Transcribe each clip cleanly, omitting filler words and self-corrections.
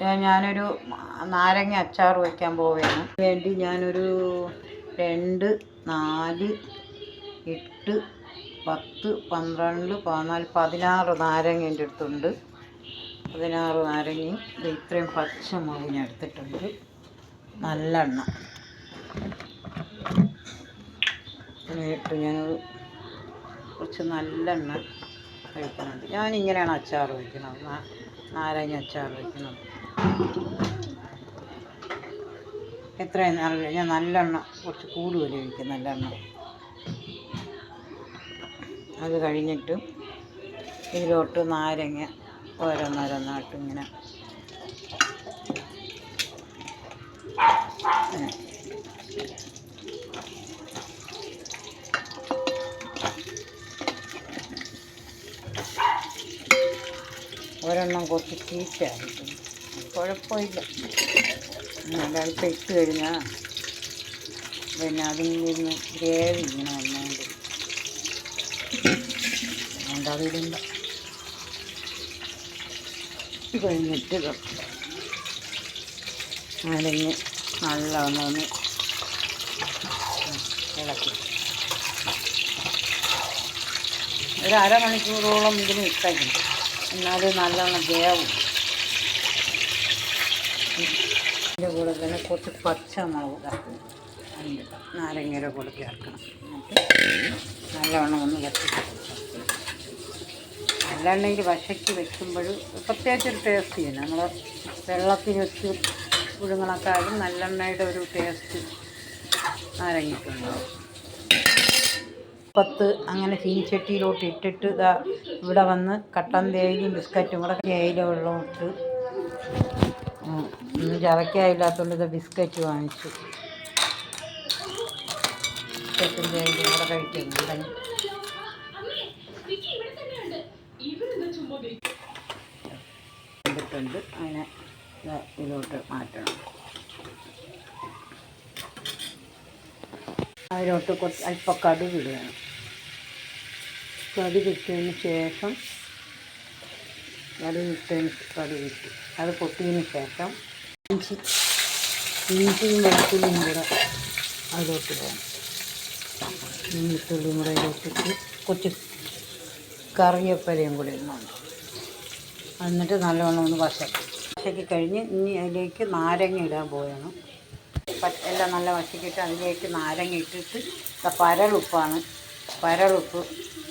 ഞാനൊരു നാരങ്ങ അച്ചാർ വയ്ക്കാൻ പോവുകയാണ്. വേണ്ടി ഞാനൊരു 2, 4, 8, 10, 12, 14, 16 നാരങ്ങ എൻ്റെ അടുത്തുണ്ട്. 16 നാരങ്ങയും ഇത്രയും പച്ചമുളക് ഞാൻ എടുത്തിട്ടുണ്ട്. നല്ലെണ്ണ ഇട്ട് ഞാനൊരു കുറച്ച് നല്ലെണ്ണ കഴിക്കുന്നുണ്ട്. ഞാനിങ്ങനെയാണ് അച്ചാർ വയ്ക്കുന്നത്, നാരങ്ങ അച്ചാർ വയ്ക്കുന്നത്. എത്രയും ഞാൻ നല്ലെണ്ണ കുറച്ച് കൂടുതൽ ഒഴിക്കും, നല്ലെണ്ണ. അത് കഴിഞ്ഞിട്ട് ഇതിലോട്ട് നാരങ്ങ ഓരോന്നോരോന്നായിട്ട് ഇങ്ങനെ ഒരെണ്ണം കുറച്ച് ചീറ്റായിരിക്കും, കുഴപ്പമില്ല. അതൊക്കെ ഇട്ട് കഴിഞ്ഞാൽ പിന്നെ അതിൽ നിന്ന് ഗ്രേവി ഇങ്ങനെ വന്നുകൊണ്ട് അതുകൊണ്ട് അതിലില്ല. കഴിഞ്ഞിട്ട് അരഞ്ഞ് നല്ലവണ്ണം ഒന്ന് ഇളക്കി ഒരു അരമണിക്കൂറോളം ഇതിന് ഇട്ടേക്കും, എന്നാലും നല്ലവണ്ണം വേവും. അതിൻ്റെ കൂടെ തന്നെ കുറച്ച് പച്ചമുളക് ചേർക്കണം, നാരങ്ങയുടെ കൂടെ ചേർക്കണം. എന്നിട്ട് നല്ലവണ്ണം ഒന്ന് വറ്റിക്കണം. നല്ലെണ്ണയിൽ വശയ്ക്ക് വെക്കുമ്പോൾ പ്രത്യേകിച്ചൊരു ടേസ്റ്റ് ചെയ്യുന്നു. നമ്മൾ വെള്ളത്തിൽ വെച്ച് പുഴുങ്ങണക്കാളും നല്ലെണ്ണയുടെ ഒരു ടേസ്റ്റ് നാരങ്ങയ്ക്കുണ്ടാവും. അങ്ങനെ ചീനിച്ചട്ടിയിലോട്ട് ഇട്ടിട്ട് ഇതാ ഇവിടെ വന്ന് കട്ടൻ തേയിലയും ബിസ്ക്കറ്റും കൂടെ തേയില വെള്ളം ഇട്ട് ഒന്നും ചവയ്ക്കാനില്ലാത്തതുകൊണ്ട് ഇത് ബിസ്ക്കറ്റ് വാങ്ങിച്ചു. ബിസ്ക്കറ്റും തേയിലയും കൂടെ കഴിക്കുന്നുണ്ടെങ്കിൽ കണ്ടിട്ടുണ്ട്. അങ്ങനെ ഇതിലോട്ട് മാറ്റണം. അതിലോട്ട് കുറച്ച് അല്പം കടുക് ഇടുകയാണ്. കടുകിട്ടതിന് ശേഷം കടുകിട്ട് അത് പൊട്ടിയതിന് ശേഷം ഇഞ്ചിയും വെളുത്തുള്ളിയും കൂടെ അതിലോട്ട് ഇടണം. വെളുത്തുള്ളിയും കൂടെ അതിലോട്ടിട്ട് കുറച്ച് കറിവേപ്പിലയും കൂടി ഇടുന്നുണ്ട്. എന്നിട്ട് നല്ലവണ്ണം ഒന്ന് വശക്കി കഴിഞ്ഞ് ഇനി അതിലേക്ക് നാരങ്ങ ഇടാൻ പോവുകയാണ്. എല്ലാം നല്ല വശക്കിയിട്ട് അതിലേക്ക് നാരങ്ങ ഇട്ടിട്ട് പരളുപ്പാണ്, പരളുപ്പ്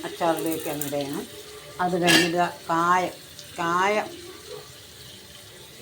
അച്ചാറിലേക്ക് ഇടുകയാണ്. അത് കഴിഞ്ഞിട്ട് കായം